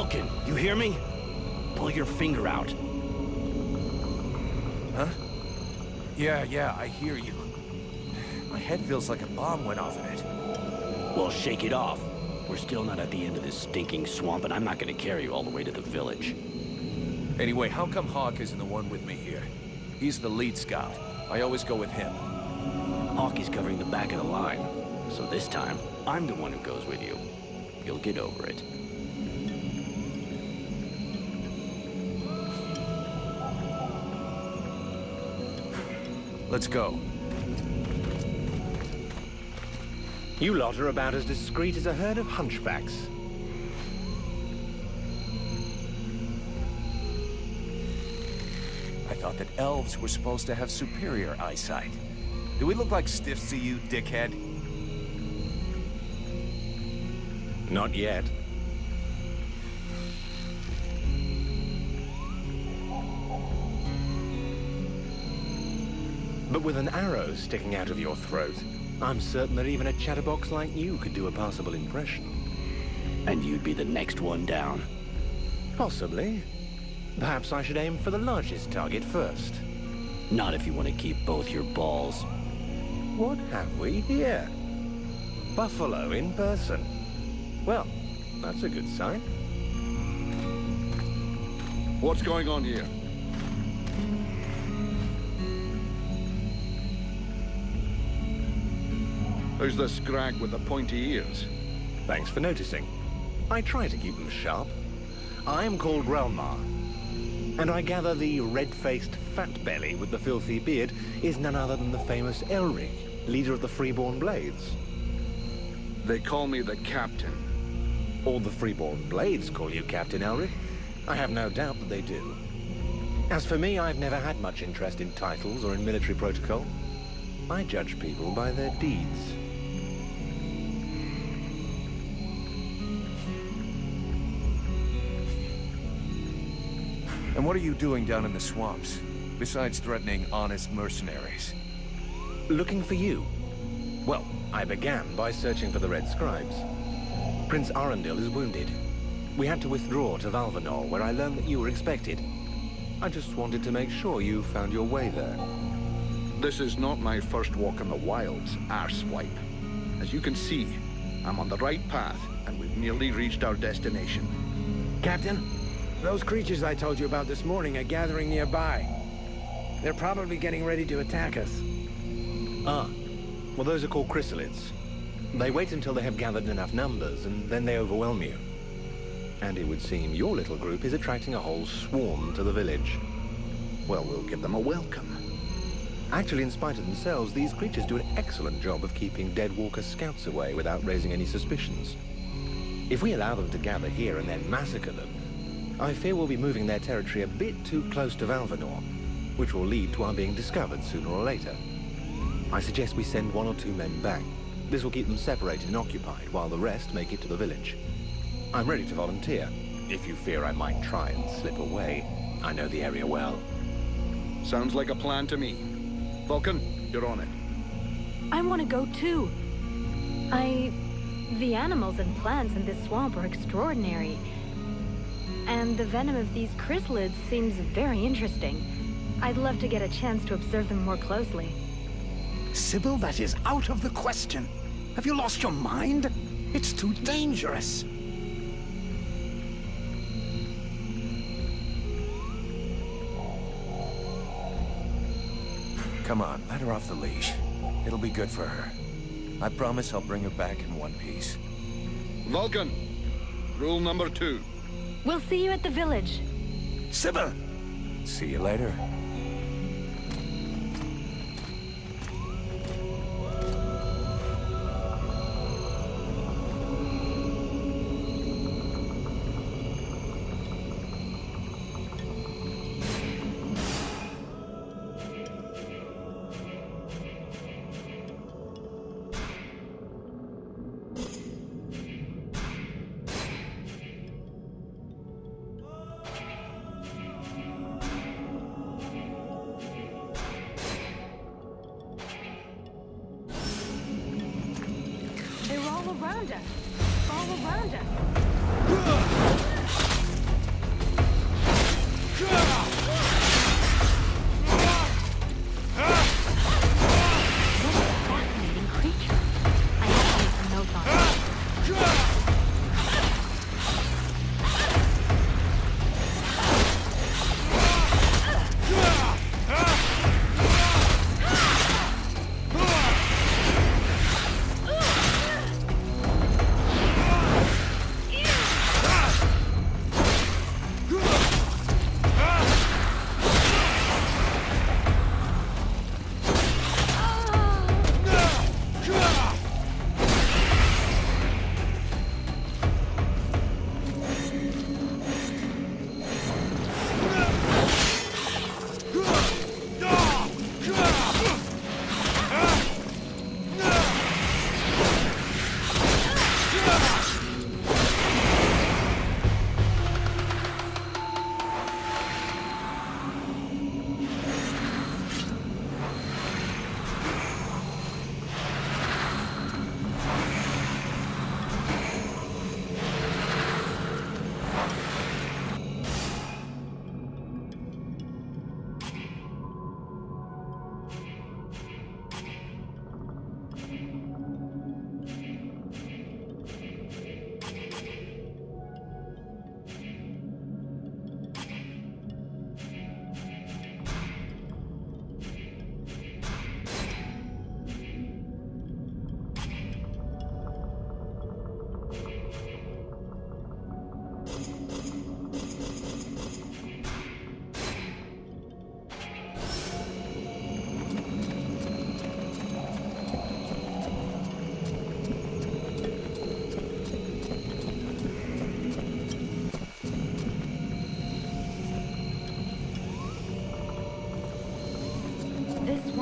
Vulcan, you hear me? Pull your finger out. Huh? Yeah, I hear you. My head feels like a bomb went off in it. Well, shake it off. We're still not at the end of this stinking swamp, and I'm not gonna carry you all the way to the village. Anyway, how come Hawk isn't the one with me here? He's the lead scout. I always go with him. Hawk is covering the back of the line. So this time, I'm the one who goes with you. You'll get over it. Let's go. You lot are about as discreet as a herd of hunchbacks. I thought that elves were supposed to have superior eyesight. Do we look like stiffs to you, dickhead? Not yet. But with an arrow sticking out of your throat, I'm certain that even a chatterbox like you could do a passable impression. And you'd be the next one down. Possibly. Perhaps I should aim for the largest target first. Not if you want to keep both your balls. What have we here? Buffalo in person. Well, that's a good sign. What's going on here? Who's the scrag with the pointy ears? Thanks for noticing. I try to keep them sharp. I'm called Relmar, and I gather the red-faced fat belly with the filthy beard is none other than the famous Elric, leader of the Freeborn Blades. They call me the Captain. All the Freeborn Blades call you Captain Elric. I have no doubt that they do. As for me, I've never had much interest in titles or in military protocol. I judge people by their deeds. And what are you doing down in the swamps, besides threatening honest mercenaries? Looking for you. Well, I began by searching for the Red Scribes. Prince Arundel is wounded. We had to withdraw to Valinor, where I learned that you were expected. I just wanted to make sure you found your way there. This is not my first walk in the wilds, arswipe. As you can see, I'm on the right path, and we've nearly reached our destination. Captain, those creatures I told you about this morning are gathering nearby. They're probably getting ready to attack us. Ah, well, those are called chrysalids. They wait until they have gathered enough numbers, and then they overwhelm you. And it would seem your little group is attracting a whole swarm to the village. Well, we'll give them a welcome. Actually, in spite of themselves, these creatures do an excellent job of keeping Deadwalker scouts away without raising any suspicions. If we allow them to gather here and then massacre them, I fear we'll be moving their territory a bit too close to Valinor, which will lead to our being discovered sooner or later. I suggest we send 1 or 2 men back. This will keep them separated and occupied, while the rest make it to the village. I'm ready to volunteer, if you fear I might try and slip away. I know the area well. Sounds like a plan to me. Vulcan, you're on it. I want to go too. The animals and plants in this swamp are extraordinary. And the venom of these chrysalids seems very interesting. I'd love to get a chance to observe them more closely. Sybil, that is out of the question. Have you lost your mind? It's too dangerous. Come on, let her off the leash. It'll be good for her. I promise I'll bring her back in one piece. Vulcan, rule number 2. We'll see you at the village. Sybil! See you later. They're all around us. All around us.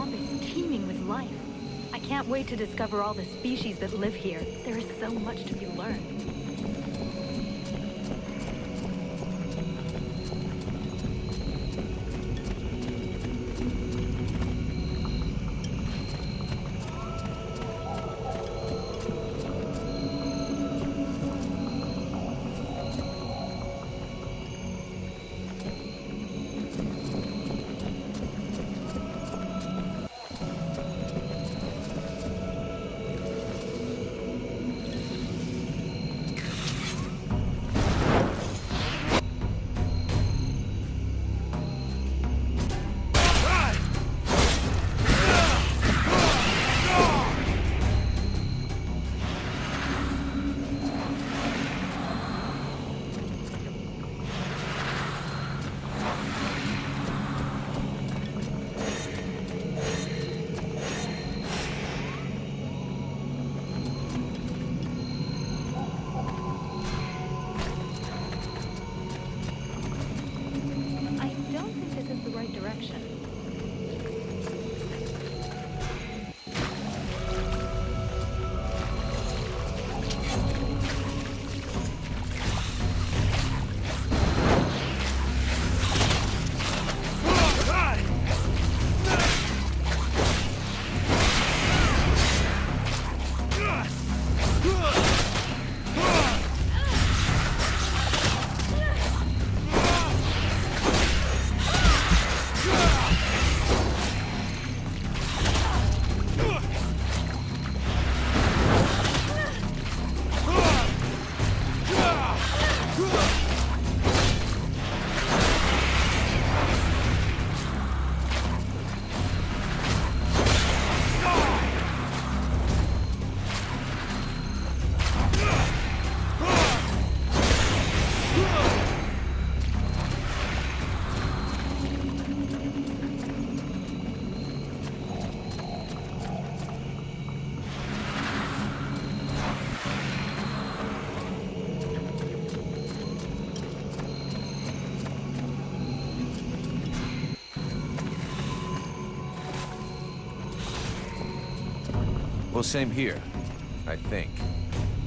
swamp is teeming with life. I can't wait to discover all the species that live here. There is so much to be learned. Well, same here, I think.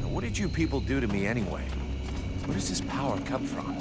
Now, what did you people do to me anyway? Where does this power come from?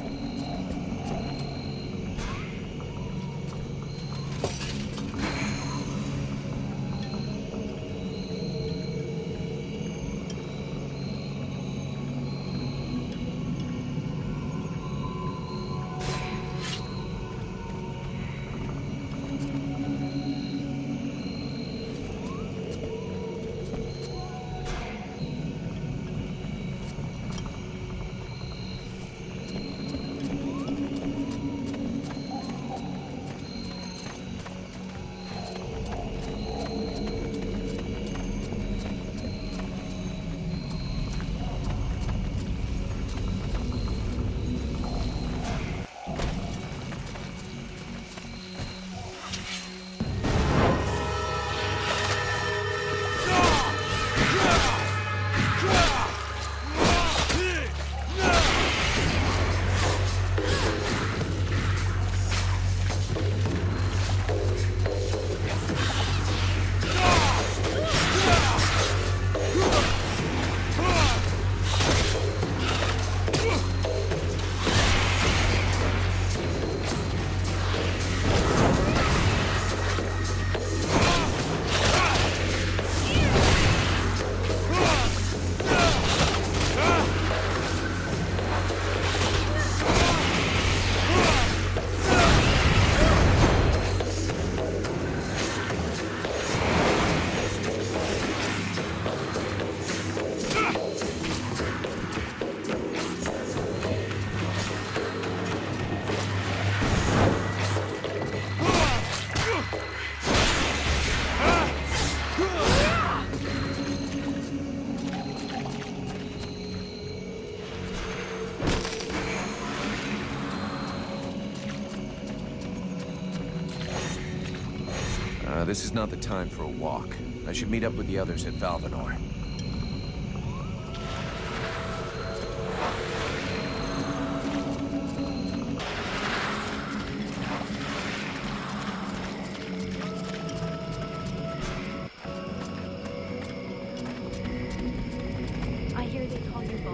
This is not the time for a walk. I should meet up with the others at Valinor.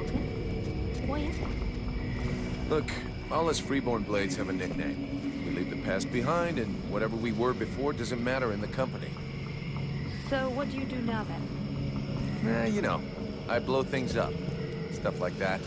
Vulcan? Why is that? Look, all us freeborn blades have a nickname. We leave the past behind, and whatever we were before doesn't matter in the company. So what do you do now then? You know, I blow things up. Stuff like that.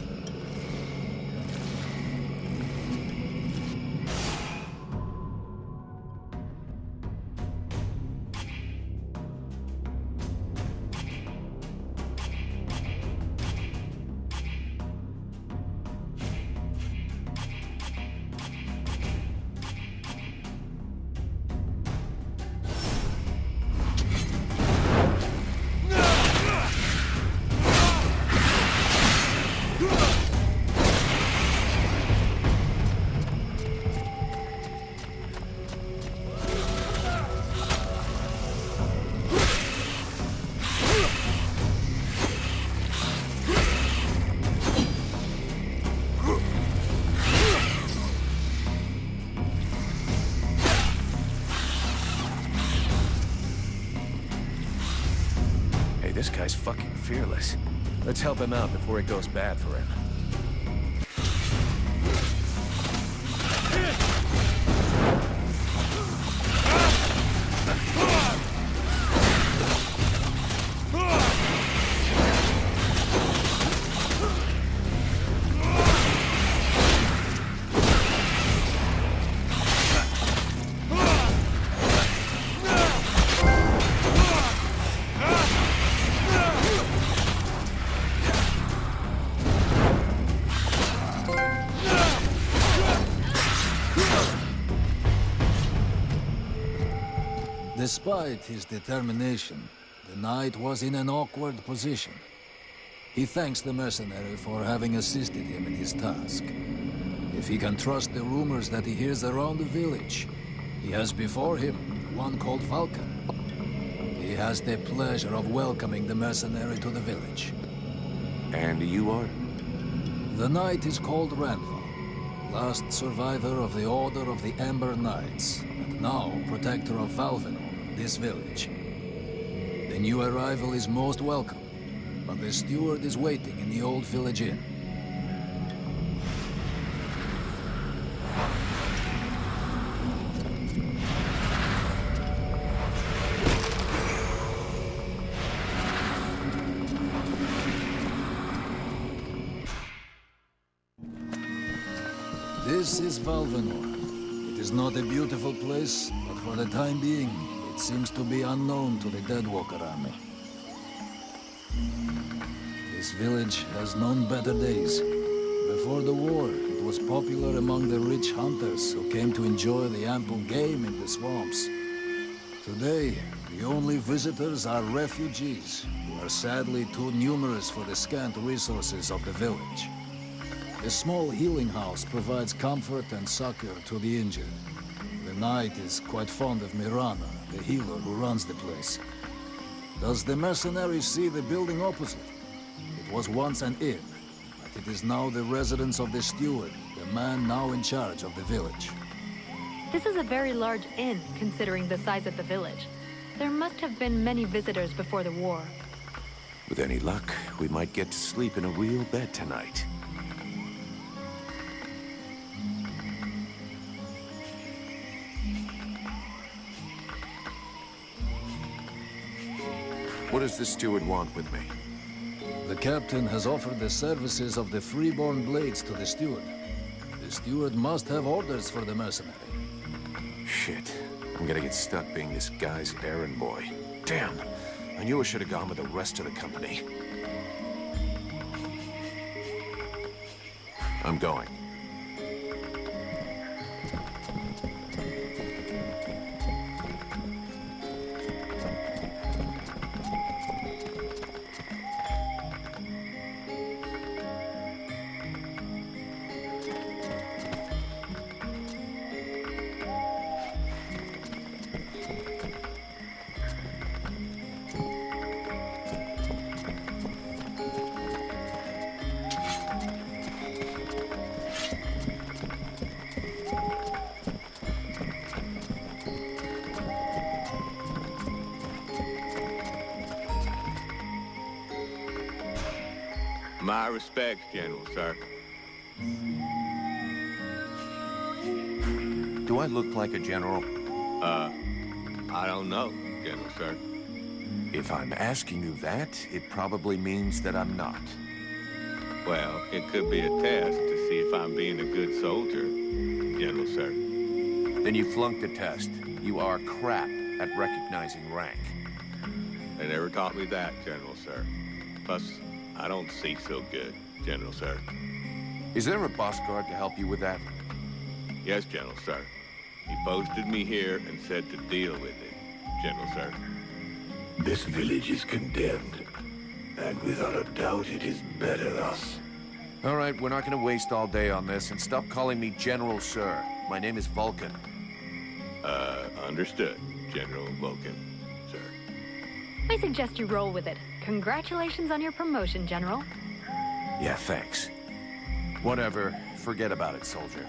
This guy's fucking fearless. Let's help him out before it goes bad for him. Despite his determination, the knight was in an awkward position. He thanks the mercenary for having assisted him in his task. If he can trust the rumors that he hears around the village, he has before him one called Vulcan. He has the pleasure of welcoming the mercenary to the village. And you are? The knight is called Randall, last survivor of the Order of the Ember Knights, and now protector of Valinor, this village. The new arrival is most welcome, but the steward is waiting in the old village inn. This is Valinor. It is not a beautiful place, but for the time being, it seems to be unknown to the Deadwalker army. This village has known better days. Before the war, it was popular among the rich hunters who came to enjoy the ample game in the swamps. Today, the only visitors are refugees, who are sadly too numerous for the scant resources of the village. A small healing house provides comfort and succor to the injured. The knight is quite fond of Mirana, the healer who runs the place. Does the mercenary see the building opposite? It was once an inn, but it is now the residence of the steward, the man now in charge of the village. This is a very large inn, considering the size of the village. There must have been many visitors before the war. With any luck, we might get to sleep in a real bed tonight. What does the steward want with me? The captain has offered the services of the freeborn blades to the steward. The steward must have orders for the mercenary. Shit. I'm gonna get stuck being this guy's errand boy. Damn. I knew I should have gone with the rest of the company. I'm going. My respects, General, sir. Do I look like a general? I don't know, General, sir. If I'm asking you that, it probably means that I'm not. Well, it could be a test to see if I'm being a good soldier, General, sir. Then you flunked the test. You are crap at recognizing rank. They never taught me that, General, sir. Plus, I don't see so good, General, sir. Is there a boss guard to help you with that? Yes, General, sir. He posted me here and said to deal with it, General, sir. This village is condemned, and without a doubt it is better thus. All right, we're not going to waste all day on this, and stop calling me General, sir. My name is Vulcan. Understood, General Vulcan, sir. I suggest you roll with it. Congratulations on your promotion, General. Yeah, thanks. Whatever. Forget about it, soldier.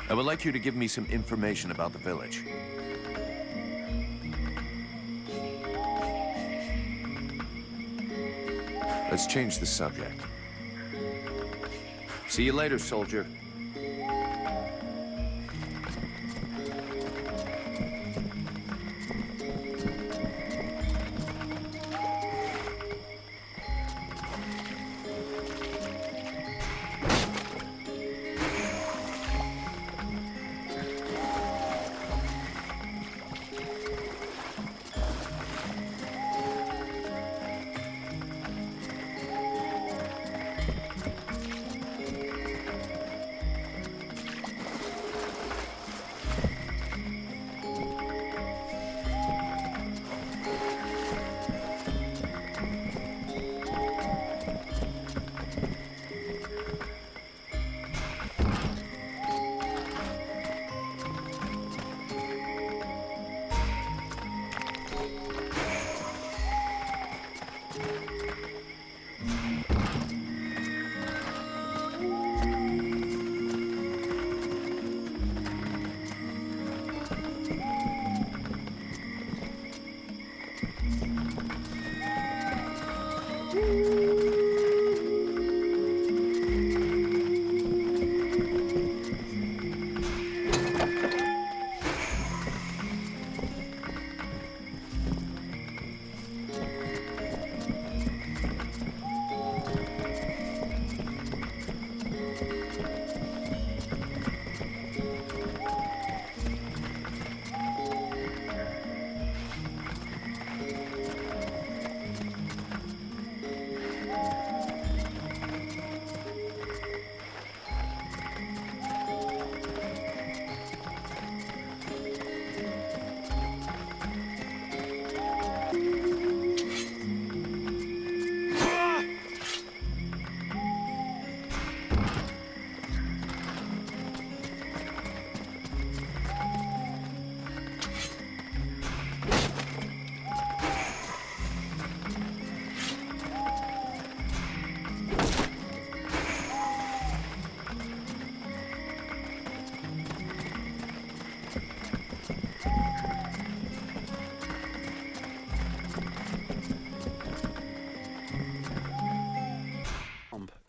I would like you to give me some information about the village. Let's change the subject. See you later, soldier.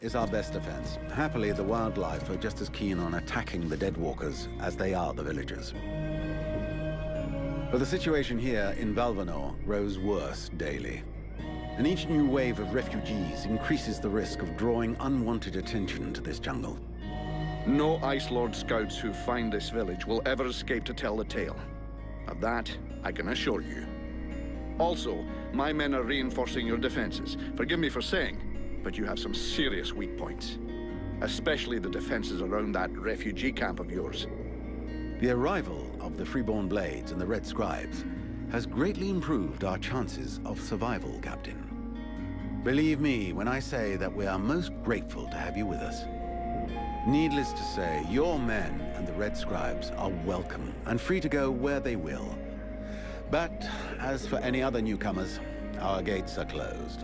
Is our best defense. Happily, the wildlife are just as keen on attacking the deadwalkers as they are the villagers. But the situation here in Valinor grows worse daily. And each new wave of refugees increases the risk of drawing unwanted attention to this jungle. No Ice Lord scouts who find this village will ever escape to tell the tale. Of that, I can assure you. Also, my men are reinforcing your defenses. Forgive me for saying, but you have some serious weak points. Especially the defenses around that refugee camp of yours. The arrival of the Freeborn Blades and the Red Scribes has greatly improved our chances of survival, Captain. Believe me when I say that we are most grateful to have you with us. Needless to say, your men and the Red Scribes are welcome and free to go where they will. But as for any other newcomers, our gates are closed.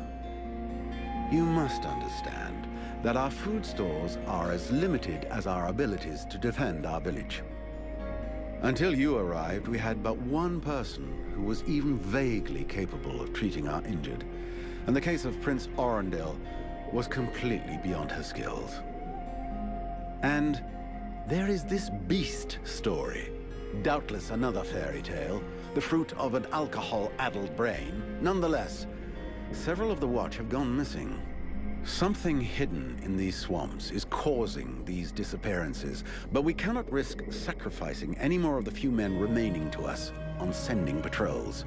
You must understand that our food stores are as limited as our abilities to defend our village. Until you arrived, we had but one person who was even vaguely capable of treating our injured. And the case of Prince Orendil was completely beyond her skills. And there is this beast story. Doubtless another fairy tale, the fruit of an alcohol-addled brain. Nonetheless, several of the Watch have gone missing. Something hidden in these swamps is causing these disappearances, but we cannot risk sacrificing any more of the few men remaining to us on sending patrols.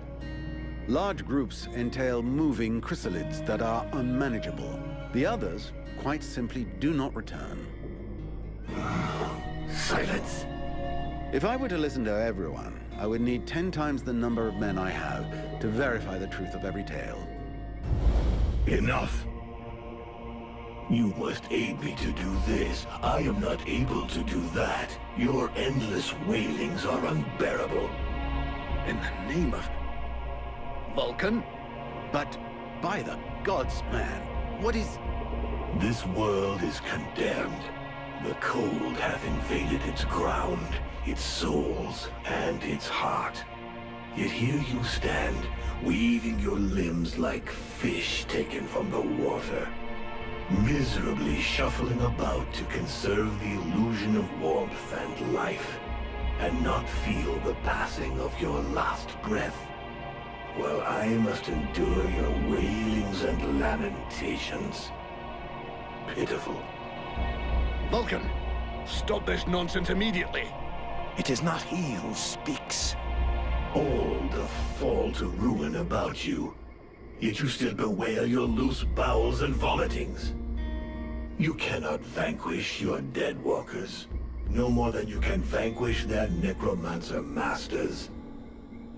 Large groups entail moving chrysalids that are unmanageable. The others, quite simply, do not return. Silence. If I were to listen to everyone, I would need 10 times the number of men I have to verify the truth of every tale. Enough. You must aid me to do this. I am not able to do that. Your endless wailings are unbearable. In the name of... Vulcan? But by the gods, man, what is... This world is condemned. The cold hath invaded its ground, its souls, and its heart. Yet here you stand, weaving your limbs like fish taken from the water, miserably shuffling about to conserve the illusion of warmth and life, and not feel the passing of your last breath, while I must endure your wailings and lamentations. Pitiful. Vulcan, stop this nonsense immediately. It is not he who speaks. All the fall to ruin about you, yet you still bewail your loose bowels and vomitings. You cannot vanquish your dead walkers, no more than you can vanquish their necromancer masters.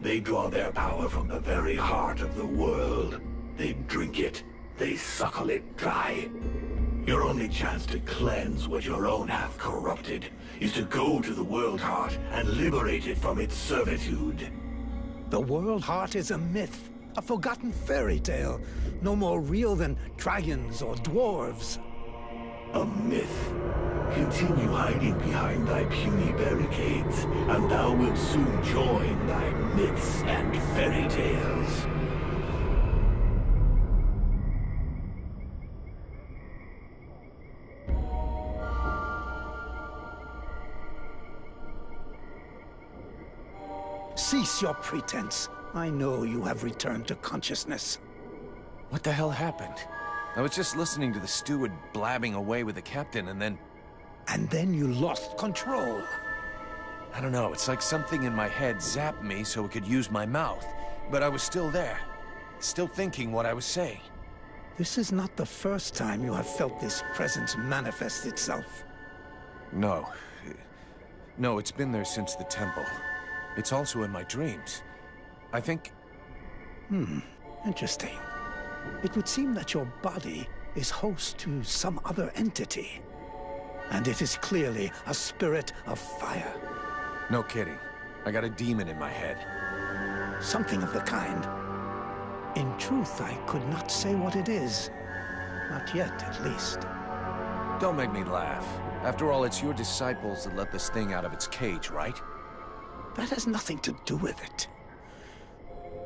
They draw their power from the very heart of the world. They drink it, they suckle it dry. Your only chance to cleanse what your own have corrupted is to go to the World Heart and liberate it from its servitude. The World Heart is a myth, a forgotten fairy tale, no more real than dragons or dwarves. A myth. Continue hiding behind thy puny barricades, and thou wilt soon join thy myths and fairy tales. Cease your pretense. I know you have returned to consciousness. What the hell happened? I was just listening to the steward blabbing away with the captain, and then... And then you lost control. I don't know, it's like something in my head zapped me so it could use my mouth. But I was still there, still thinking what I was saying. This is not the first time you have felt this presence manifest itself. No. No, it's been there since the temple. It's also in my dreams. I think... Interesting. It would seem that your body is host to some other entity. And it is clearly a spirit of fire. No kidding. I got a demon in my head. Something of the kind. In truth, I could not say what it is. Not yet, at least. Don't make me laugh. After all, it's your disciples that let this thing out of its cage, right? That has nothing to do with it.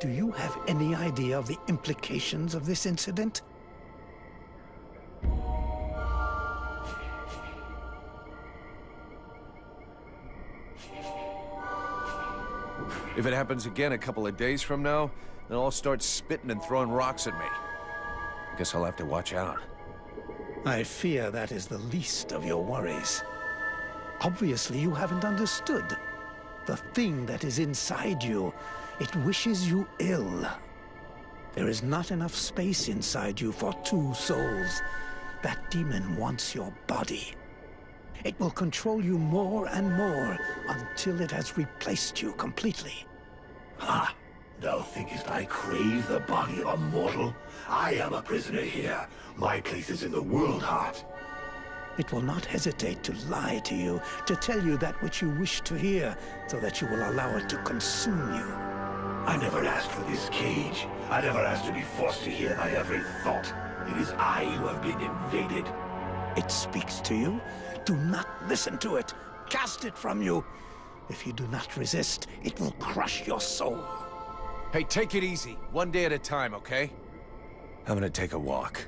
Do you have any idea of the implications of this incident? If it happens again a couple of days from now, they'll all start spitting and throwing rocks at me. I guess I'll have to watch out. I fear that is the least of your worries. Obviously, you haven't understood. The thing that is inside you, it wishes you ill. There is not enough space inside you for two souls. That demon wants your body. It will control you more and more until it has replaced you completely. Ha! Thou thinkest I crave the body of a mortal? I am a prisoner here. My place is in the World Heart. It will not hesitate to lie to you, to tell you that which you wish to hear, so that you will allow it to consume you. I never asked for this cage. I never asked to be forced to hear thy every thought. It is I who have been invaded. It speaks to you. Do not listen to it. Cast it from you. If you do not resist, it will crush your soul. Hey, take it easy. One day at a time, okay? I'm gonna take a walk.